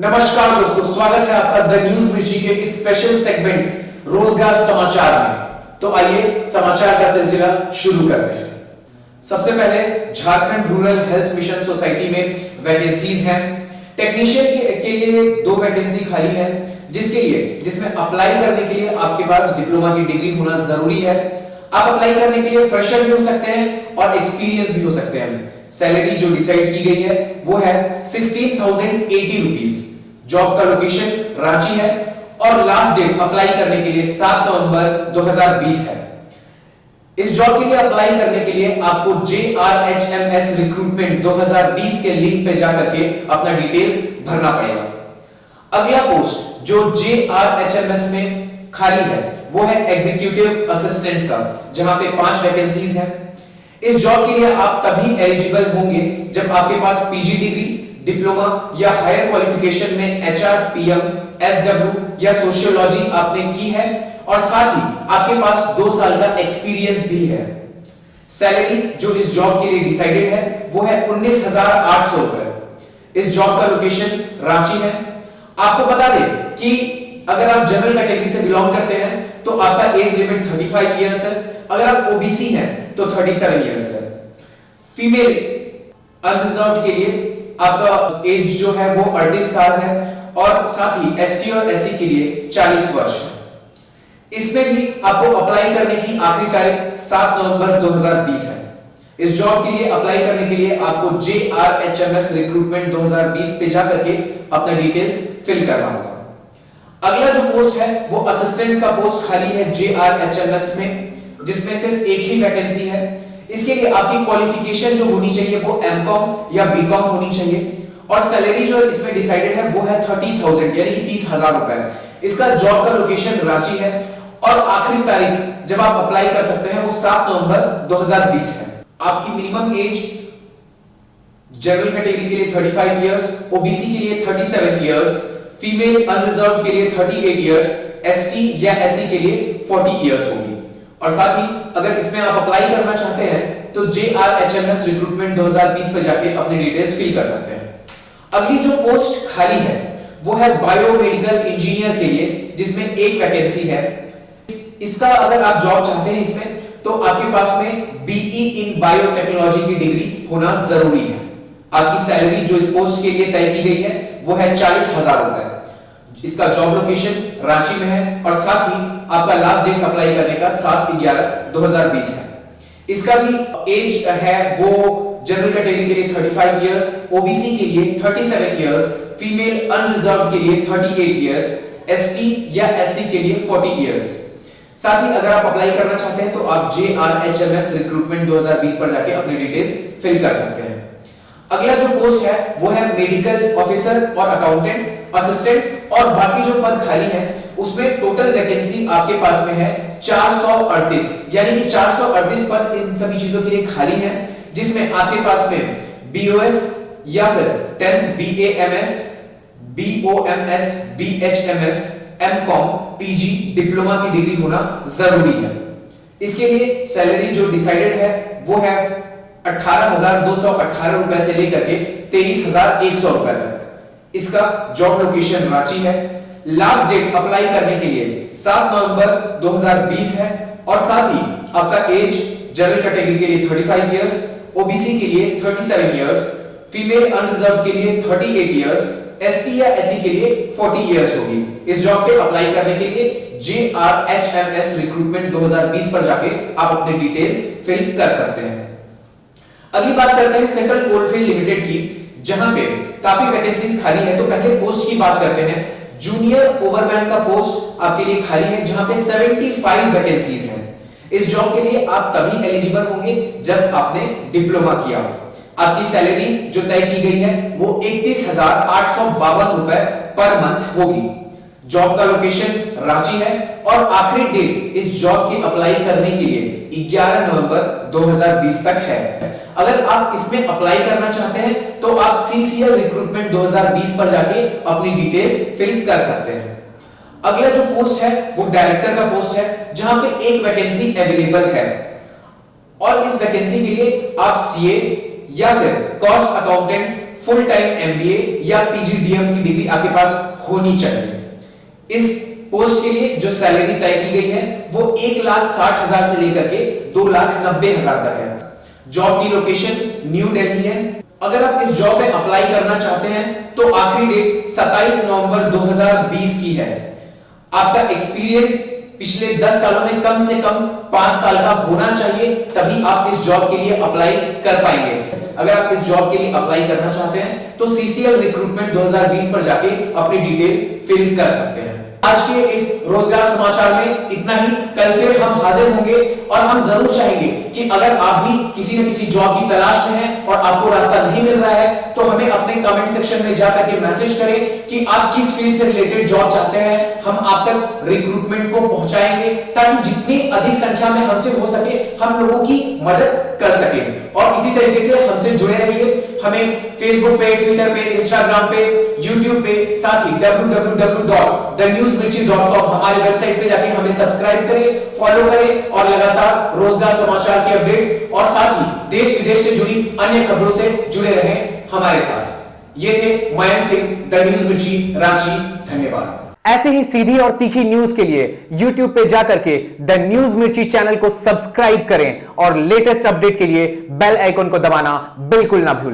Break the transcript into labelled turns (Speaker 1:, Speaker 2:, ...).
Speaker 1: नमस्कार दोस्तों, स्वागत है आपका द न्यूज मिर्ची के इस स्पेशल सेगमेंट रोजगार समाचार में। तो आइए समाचार का सिलसिला शुरू करते हैं। सबसे पहले Jharkhand rural health mission society में वैकेंसीज हैं। टेक्नीशियन के लिए 2 वैकेंसी खाली है, जिसमें अप्लाई करने के लिए आपके पास डिप्लोमा की डिग्री होना जरूरी है। आप अप्लाई करने के लिए फ्रेशर भी हो सकते हैं और एक्सपीरियंस भी हो सकते हैं। सैलरी जो डिसाइड की गई है वो है 16,080 रुपीस। जॉब का लोकेशन रांची है और लास्ट डेट अप्लाई करने के लिए 7 नवंबर 2020 है। इस जॉब के लिए अप्लाई करने के लिए आपको JRHMS रिक्रूटमेंट 2020 के लिंक पे जाकर के अपना डिटेल्स भरना पड़ेगा। अगला पोस्ट जो JRHMS में खाली है वो है एग्जीक्यूटिव असिस्टेंट का, जहां पे 5 वैकेंसीज हैं। इस जॉब के लिए आप तभी एलिजिबल होंगे जब आपके पास पीजी डिग्री, डिप्लोमा या हायर क्वालिफिकेशन में HR, PM, SW या सोशियोलॉजी आपने की है और साथ ही आपके पास 2 साल का एक्सपीरियंस भी है। सैलरी जो इस जॉब के लिए डिसाइडेड है वो है 19,800 रुपए। इस जॉब का लोकेशन रांची है। आपको बता दें कि अगर आप जनरल कैटेगरी से बिलोंग करते हैं तो आपका एज लिमिट 35 इयर्स है। अगर आप ओबीसी हैं तो 37 इयर्स है। फीमेल अनरिजर्व्ड के लिए आपका एज जो है वो 38 साल है और साथ ही एसटी और एससी के लिए 40 वर्ष है। इसमें भी आपको अप्लाई करने की आखिरी तारीख 7 नवंबर 2020 है। इस जॉब के लिए अप्लाई करने के लिए आपको JRHMS रिक्रूटमेंट 2020 पे जाकर के अपना डिटेल्स फिल करना होगा। अगला जो पोस्ट है वो असिस्टेंट का पोस्ट खाली है JRHMS में, जिसमें सिर्फ एक ही वैकेंसी है। इसके लिए आपकी क्वालिफिकेशन जो होनी चाहिए वो एमकॉम या बीकॉम होनी चाहिए और सैलरी जो इसमें डिसाइडेड है वो है 30,000 यानी कि 30,000 रुपए। इसका जॉब का लोकेशन रांची है और आखिरी तारीख जब आप अप्लाई कर सकते हैं वो 7 नवंबर 2020 है। आपकी मिनिमम एज जनरल कैटेगरी के लिए 35 इयर्स, ओबीसी के लिए 37 इयर्स, फीमेल अनरिजर्व्ड के लिए 38 इयर्स, एसटी या एससी के लिए 40 इयर्स होगी। और साथ ही अगर इसमें आप अप्लाई करना चाहते हैं तो JRHMS रिक्रूटमेंट 2020 पे जाके अपनी डिटेल्स फिल कर सकते हैं। अगली जो पोस्ट खाली है वो है बायोमेडिकल इंजीनियर के लिए, जिसमें एक वैकेंसी है। इसका अगर आप जॉब चाहते हैं इसमें तो आपके पास में BE इन बायोटेक्नोलॉजी की डिग्री होना जरूरी है। आपकी सैलरी जो इस पोस्ट के लिए तय की गई है वो है 40,000 रुपए। इसका जॉब लोकेशन रांची में है और साथ ही आपका लास्ट डेट अप्लाई करने का 7/11/2020 है। इसका भी एज है वो जनरल कैटेगरी के लिए 35 इयर्स, ओबीसी के लिए 37 इयर्स, फीमेल अनरिजर्व्ड के लिए 38 इयर्स, एसटी या एससी के लिए 40 इयर्स। साथ ही अगर आप अप्लाई करना चाहते हैं तो आप JRHMS रिक्रूटमेंट 2020 पर जाके अपनी डिटेल्स फिल कर सकते हैं। अगला जो पोस्ट है वो है मेडिकल ऑफिसर और अकाउंटेंट असिस्टेंट और बाकी जो पद खाली हैं उसमें टोटल वैकेंसी आपके पास में है 438 यानी कि 438 पद इन सभी चीजों के लिए खाली हैं, जिसमें आपके पास में BOS या फिर 10th BAMS, BOMS, BHMS, MCOM, PG, diploma की डिग्री होना जरूरी है। इसके लिए सैलरी जो डिसाइडेड है वो है 18,218 रुपए से लेकर के 23,100 रुपए तक। इसका जॉब लोकेशन रांची है। लास्ट डेट अप्लाई करने के लिए 7 नवंबर 2020 है और साथ ही आपका एज जनरल कैटेगरी के लिए 35 इयर्स, ओबीसी के लिए 37 इयर्स, फीमेल अनरिजर्व्ड के लिए 38 इयर्स, एसटी या एससी के लिए 40 इयर्स होगी। इस जॉब पे अप्लाई करने के लिए JRHMS रिक्रूटमेंट 2020 पर जाके आप अपने डिटेल्स फिल कर सकते हैं। अगली बात करते हैं सेंट्रल कोलफील्ड लिमिटेड की, जहां पे काफी वैकेंसीज खाली है। तो पहले पोस्ट की बात करते हैं। जूनियर ओवरमैन का पोस्ट आपके लिए खाली है, जहां पे 75 वैकेंसीज हैं। इस जॉब के लिए आप तभी एलिजिबल होंगे जब आपने डिप्लोमा किया हो। आपकी सैलरी जो तय की गई है वो 31,852 रुपए पर मंथ होगी। जॉब का लोकेशन रांची है और आखिरी डेट इस जॉब की अप्लाई करने के लिए 11 नवंबर 2020 तक है। अगर आप इसमें अप्लाई करना चाहते हैं तो आप CCL रिक्रूटमेंट 2020 पर जाके अपनी डिटेल्स फिल कर सकते हैं। अगला जो पोस्ट है वो डायरेक्टर का पोस्ट है, जहां पे एक वैकेंसी अवेलेबल है और इस वैकेंसी के लिए आप CA या फिर cost accountant full time MBA या पीजीडीएम की डिग्री आपके पास होनी चाहिए। इस पोस्ट के लिए जो सैलरी तय की गई है वो 1,60,000 से लेकर के 2,90,000 तक है। जॉब की लोकेशन न्यू दिल्ली है। अगर आप इस जॉब में अप्लाई करना चाहते हैं तो आखिरी डेट 27 नवंबर 2020 की है। आपका एक्सपीरियंस पिछले 10 सालों में कम से कम 5 साल का होना चाहिए, तभी आप इस जॉब के लिए अप्लाई कर पाएंगे। अगर आप इस जॉब के लिए अप्लाई करना चाहते हैं तो सीसीएल रिक्रूटमेंट 2020 पर जाके अपनी डिटेल फिल कर सकते हैं। आज के इस रोजगार समाचार में इतना ही। कल फिर हम हाजिर होंगे और हम जरूर चाहेंगे कि अगर आप भी किसी न किसी जॉब की तलाश में हैं और आपको रास्ता नहीं मिल रहा है तो हमें अपने कमेंट सेक्शन में जाकर के मैसेज करें कि आप किस फील्ड से रिलेटेड जॉब चाहते हैं। हम आप तक रिक्रूटमेंट को पहुंचाएंगे ताकि जितनी अधिक संख्या में हमसे हो सके हम लोगों की मदद कर सके। और इसी तरीके से हमसे जुड़े रहिए। हमें फेसबुक पे, ट्विटर पे, इंस्टाग्राम पे, यूट्यूब पे, साथ ही www.thenewsmirchi.com हमारी वेबसाइट पे जाके हमें सब्सक्राइब करें, फॉलो करें और लगातार रोजगार समाचार के अपडेट्स और साथ ही देश विदेश से जुड़ी अन्य खबरों से जुड़े रहें हमारे साथ। ये थे मयंक सिंह, द न्यूज मिर्ची, रांची। धन्यवाद।
Speaker 2: ऐसे ही सीधी और तीखी न्यूज के लिए YouTube पे जाकर के द न्यूज मिर्ची चैनल को सब्सक्राइब करें और लेटेस्ट अपडेट के लिए बेल आइकन को दबाना बिल्कुल ना भूलें।